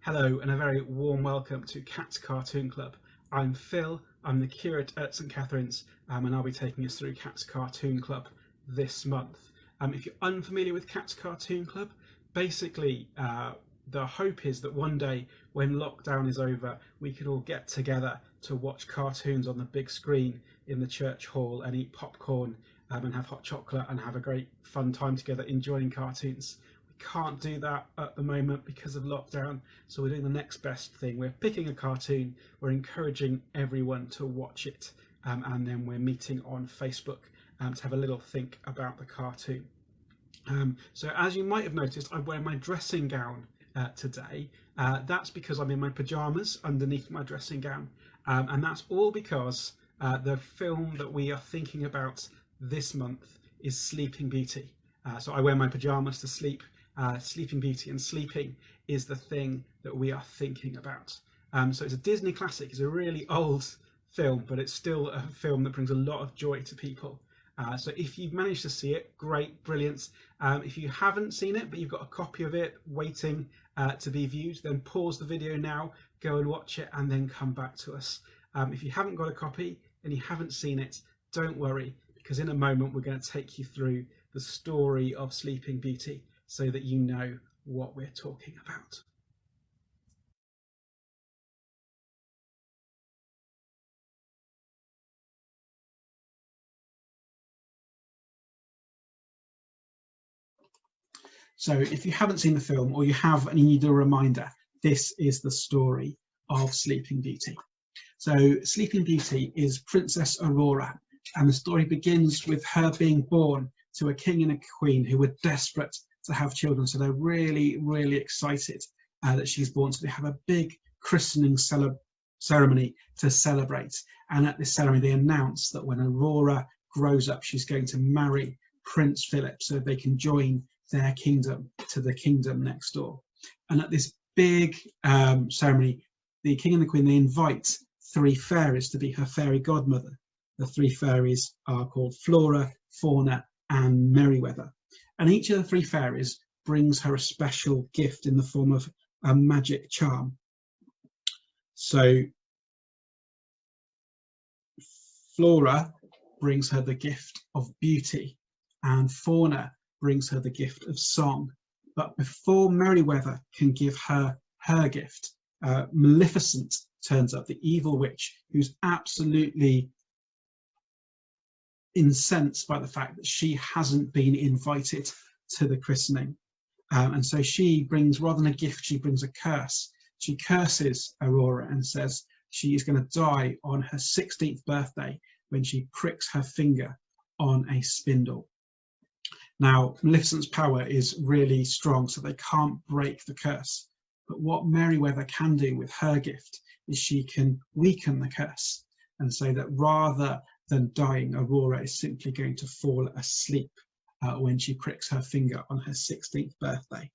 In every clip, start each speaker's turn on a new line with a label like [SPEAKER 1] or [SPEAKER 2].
[SPEAKER 1] Hello and a very warm welcome to Cat's Cartoon Club. I'm Phil, I'm the curate at St Catherine's, and I'll be taking us through Cat's Cartoon Club this month. If you're unfamiliar with Cat's Cartoon Club, basically the hope is that one day when lockdown is over, we could all get together to watch cartoons on the big screen in the church hall and eat popcorn and have hot chocolate and have a great fun time together enjoying cartoons. Can't do that at the moment because of lockdown, so we're doing the next best thing. We're picking a cartoon, we're encouraging everyone to watch it, and then we're meeting on Facebook to have a little think about the cartoon. So as you might have noticed, I'm wearing my dressing gown today. That's because I'm in my pyjamas underneath my dressing gown, and that's all because the film that we are thinking about this month is Sleeping Beauty. So I wear my pyjamas to sleep. Sleeping Beauty, and sleeping is the thing that we are thinking about. So it's a Disney classic. It's a really old film, but it's still a film that brings a lot of joy to people. So if you've managed to see it, great, brilliant. If you haven't seen it, but you've got a copy of it waiting to be viewed, then pause the video now, go and watch it, and then come back to us. If you haven't got a copy and you haven't seen it, don't worry, because in a moment we're going to take you through the story of Sleeping Beauty, so that you know what we're talking about. So if you haven't seen the film, or you have and you need a reminder, this is the story of Sleeping Beauty. So Sleeping Beauty is Princess Aurora, and the story begins with her being born to a king and a queen who were desperate to have children. So they're really, really excited that she's born. So they have a big christening ceremony to celebrate. And at this ceremony, they announce that when Aurora grows up, she's going to marry Prince Philip so they can join their kingdom to the kingdom next door. And at this big ceremony, the king and the queen, they invite three fairies to be her fairy godmother. The three fairies are called Flora, Fauna, and Merryweather. And each of the three fairies brings her a special gift in the form of a magic charm. So Flora brings her the gift of beauty, and Fauna brings her the gift of song. But before Merryweather can give her her gift, Maleficent turns up, the evil witch, who's absolutely incensed by the fact that she hasn't been invited to the christening. And so she brings, rather than a gift, she brings a curse. She curses Aurora and says she is going to die on her 16th birthday when she pricks her finger on a spindle. Now, Maleficent's power is really strong, so they can't break the curse. But what Merryweather can do with her gift is she can weaken the curse, and say that rather than dying, Aurora is simply going to fall asleep when she pricks her finger on her 16th birthday.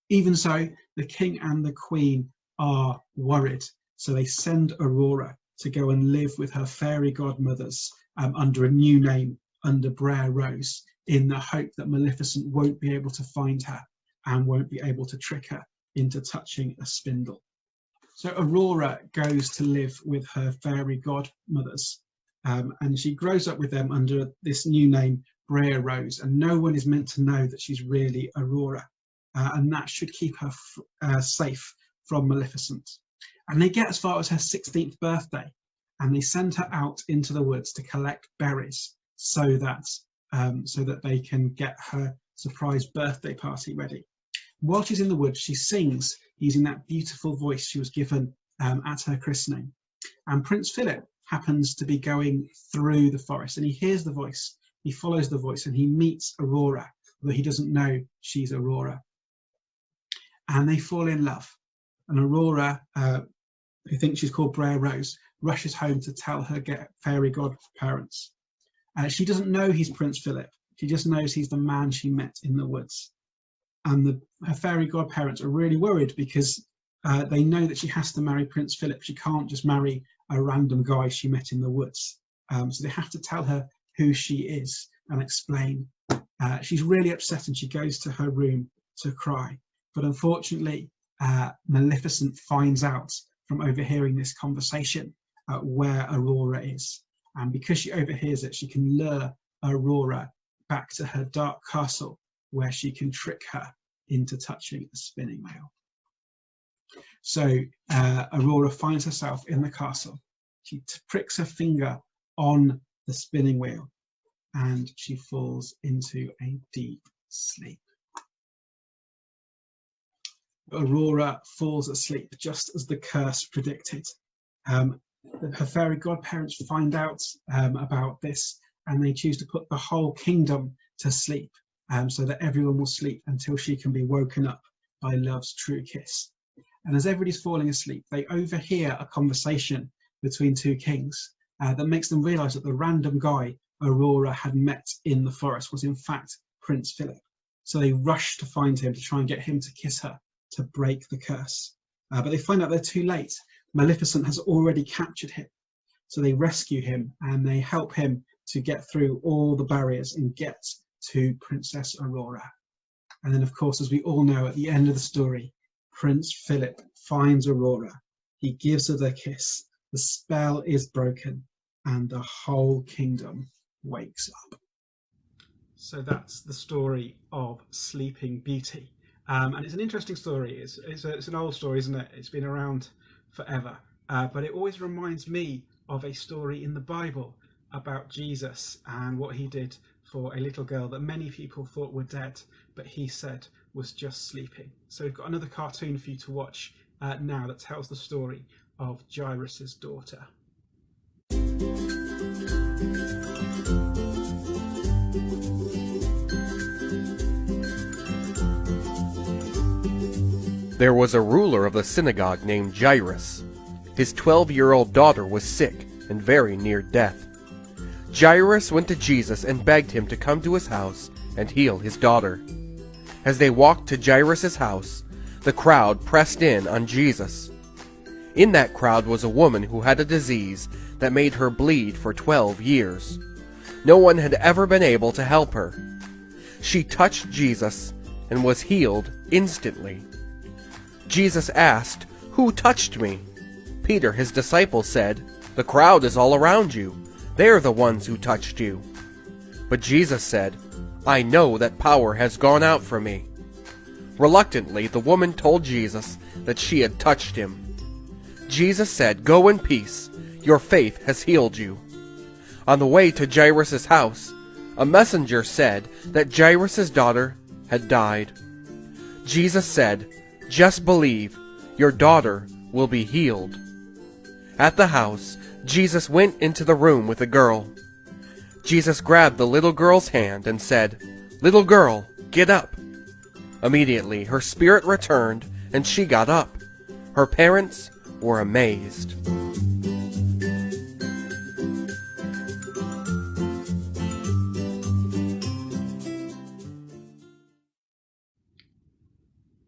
[SPEAKER 1] Even so, the king and the queen are worried, so they send Aurora to go and live with her fairy godmothers under a new name, under Briar Rose, in the hope that Maleficent won't be able to find her and won't be able to trick her into touching a spindle. So Aurora goes to live with her fairy godmothers, and she grows up with them under this new name, Briar Rose, and no one is meant to know that she's really Aurora, and that should keep her safe from Maleficent. And they get as far as her 16th birthday, and they send her out into the woods to collect berries so that they can get her surprise birthday party ready. While she's in the woods, she sings using that beautiful voice she was given at her christening. And Prince Philip happens to be going through the forest, and he hears the voice. He follows the voice, and he meets Aurora, although he doesn't know she's Aurora. And they fall in love. And Aurora, who thinks she's called Briar Rose, rushes home to tell her fairy godparents. She doesn't know he's Prince Philip. She just knows he's the man she met in the woods. And her fairy godparents are really worried because they know that she has to marry Prince Philip. She can't just marry a random guy she met in the woods. So they have to tell her who she is and explain. She's really upset, and she goes to her room to cry. But unfortunately, Maleficent finds out from overhearing this conversation where Aurora is. And because she overhears it, she can lure Aurora back to her dark castle, where she can trick her into touching the spinning wheel. So Aurora finds herself in the castle. She pricks her finger on the spinning wheel and she falls into a deep sleep. Aurora falls asleep just as the curse predicted. Her fairy godparents find out about this, and they choose to put the whole kingdom to sleep, so that everyone will sleep until she can be woken up by love's true kiss. And as everybody's falling asleep, they overhear a conversation between two kings that makes them realise that the random guy Aurora had met in the forest was in fact Prince Philip. So they rush to find him to try and get him to kiss her to break the curse. But they find out they're too late. Maleficent has already captured him. So they rescue him and they help him to get through all the barriers and get to Princess Aurora. And then, of course, as we all know, at the end of the story, Prince Philip finds Aurora. He gives her the kiss. The spell is broken and the whole kingdom wakes up. So that's the story of Sleeping Beauty. And it's an interesting story. It's an old story, isn't it? It's been around forever. But it always reminds me of a story in the Bible about Jesus and what he did for a little girl that many people thought were dead, but he said was just sleeping. So we've got another cartoon for you to watch now that tells the story of Jairus' daughter.
[SPEAKER 2] There was a ruler of the synagogue named Jairus. His 12-year-old daughter was sick and very near death. Jairus went to Jesus and begged him to come to his house and heal his daughter. As they walked to Jairus' house, the crowd pressed in on Jesus. In that crowd was a woman who had a disease that made her bleed for 12 years. No one had ever been able to help her. She touched Jesus and was healed instantly. Jesus asked, "Who touched me?" Peter, his disciple, said, "The crowd is all around you. They're the ones who touched you." But Jesus said, "I know that power has gone out from me." Reluctantly, the woman told Jesus that she had touched him. Jesus said, "Go in peace. Your faith has healed you." On the way to Jairus' house, a messenger said that Jairus' daughter had died. Jesus said, "Just believe, your daughter will be healed." At the house, Jesus went into the room with the girl. Jesus grabbed the little girl's hand and said, "Little girl, get up." Immediately, her spirit returned and she got up. Her parents were amazed.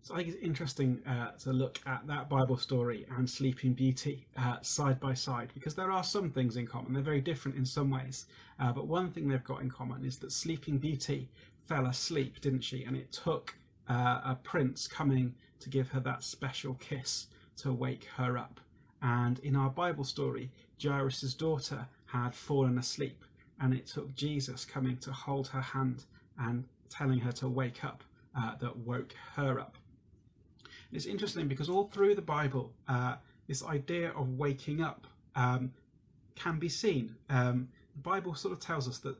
[SPEAKER 1] So I think it's interesting to look at that Bible story and Sleeping Beauty side by side, because there are some things in common. They're very different in some ways, but one thing they've got in common is that Sleeping Beauty fell asleep, didn't she? And it took a prince coming to give her that special kiss to wake her up. And in our Bible story, Jairus' daughter had fallen asleep, and it took Jesus coming to hold her hand and telling her to wake up that woke her up. It's interesting because all through the Bible, this idea of waking up can be seen. The Bible sort of tells us that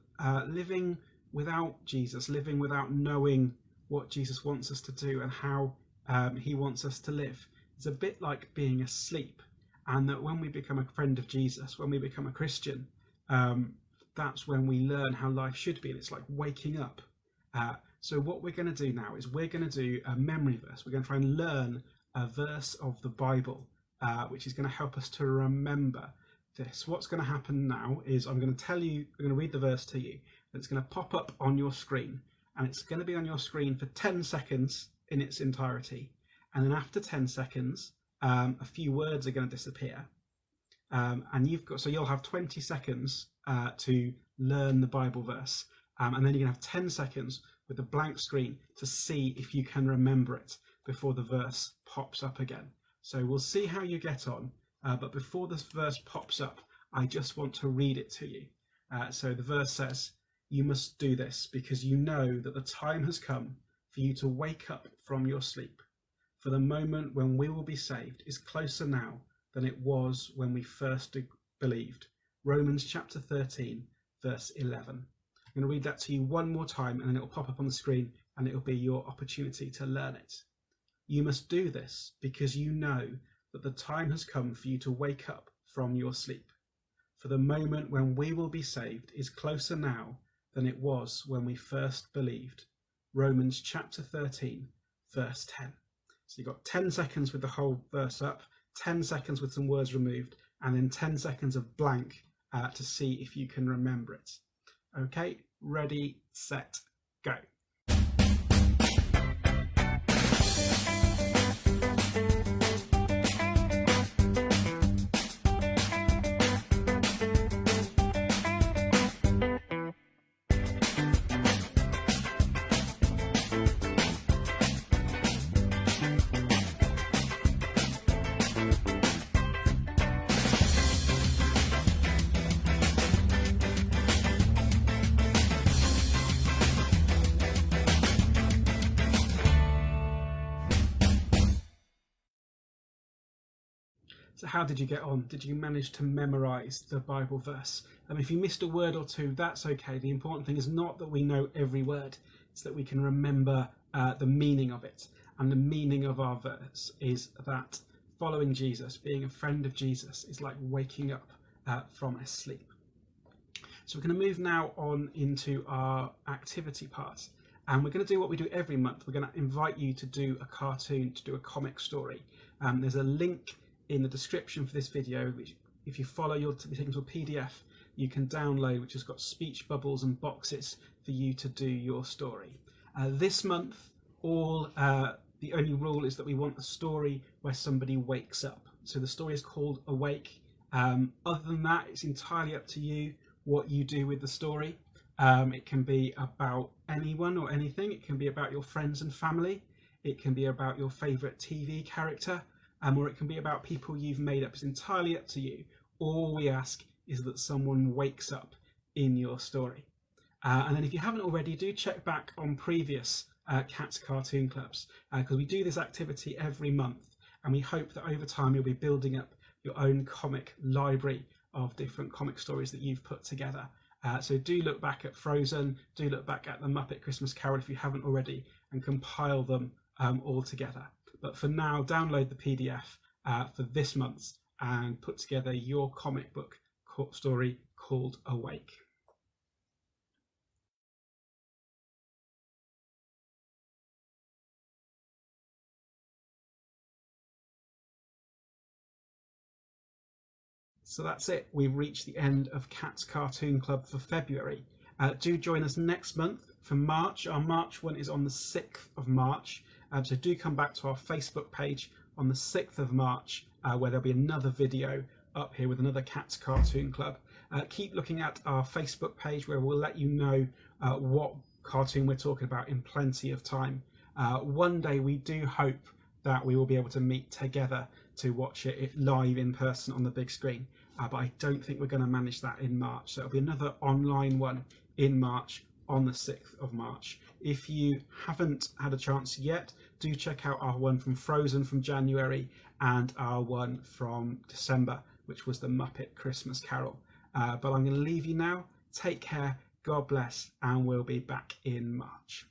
[SPEAKER 1] living without Jesus, living without knowing what Jesus wants us to do and how he wants us to live, is a bit like being asleep. And that when we become a friend of Jesus, when we become a Christian, that's when we learn how life should be. And it's like waking up. So what we're going to do now is we're going to do a memory verse. We're going to try and learn a verse of the Bible, which is going to help us to remember this. What's going to happen now is I'm going to read the verse to you, and it's going to pop up on your screen, and it's going to be on your screen for 10 seconds in its entirety. And then after 10 seconds, a few words are going to disappear. And you'll have 20 seconds to learn the Bible verse. And then you're going to have 10 seconds with a blank screen to see if you can remember it. before the verse pops up again. So we'll see how you get on, but before this verse pops up, I just want to read it to you. So the verse says, "You must do this because you know that the time has come for you to wake up from your sleep. For the moment when we will be saved is closer now than it was when we first believed." Romans chapter 13, verse 11. I'm going to read that to you one more time, and then it will pop up on the screen, and it will be your opportunity to learn it. "You must do this because you know that the time has come for you to wake up from your sleep. For the moment when we will be saved is closer now than it was when we first believed." Romans chapter 13, verse 10. So you've got 10 seconds with the whole verse up, 10 seconds with some words removed, and then 10 seconds of blank to see if you can remember it. Okay, ready, set, go. So how did you get on? Did you manage to memorize the Bible verse? If you missed a word or two, that's okay. The important thing is not that we know every word, it's that we can remember the meaning of it. And the meaning of our verse is that following Jesus, being a friend of Jesus, is like waking up from a sleep. So we're going to move now on into our activity part. And we're going to do what we do every month. We're going to invite you to do a cartoon, to do a comic story. There's a link in the description for this video, which if you follow, you'll be taken to a PDF you can download, which has got speech bubbles and boxes for you to do your story. This month, the only rule is that we want a story where somebody wakes up. So the story is called Awake. Other than that, it's entirely up to you what you do with the story. It can be about anyone or anything. It can be about your friends and family. It can be about your favourite TV character. Or it can be about people you've made up. It's entirely up to you. All we ask is that someone wakes up in your story. And then if you haven't already, do check back on previous Cats Cartoon Clubs, because we do this activity every month, and we hope that over time you'll be building up your own comic library of different comic stories that you've put together. So do look back at Frozen, do look back at the Muppet Christmas Carol if you haven't already, and compile them all together. But for now, download the PDF for this month and put together your comic book story called Awake. So that's it. We've reached the end of Cats Cartoon Club for February. Do join us next month for March. Our March one is on the 6th of March. So do come back to our Facebook page on the 6th of March, where there'll be another video up here with another Cats Cartoon Club. Keep looking at our Facebook page, where we'll let you know what cartoon we're talking about in plenty of time. One day we do hope that we will be able to meet together to watch it live in person on the big screen. But I don't think we're going to manage that in March. So it'll be another online one in March on the 6th of March. If you haven't had a chance yet, do check out our one from Frozen from January and our one from December, which was the Muppet Christmas Carol. But I'm going to leave you now. Take care, God bless, and we'll be back in March.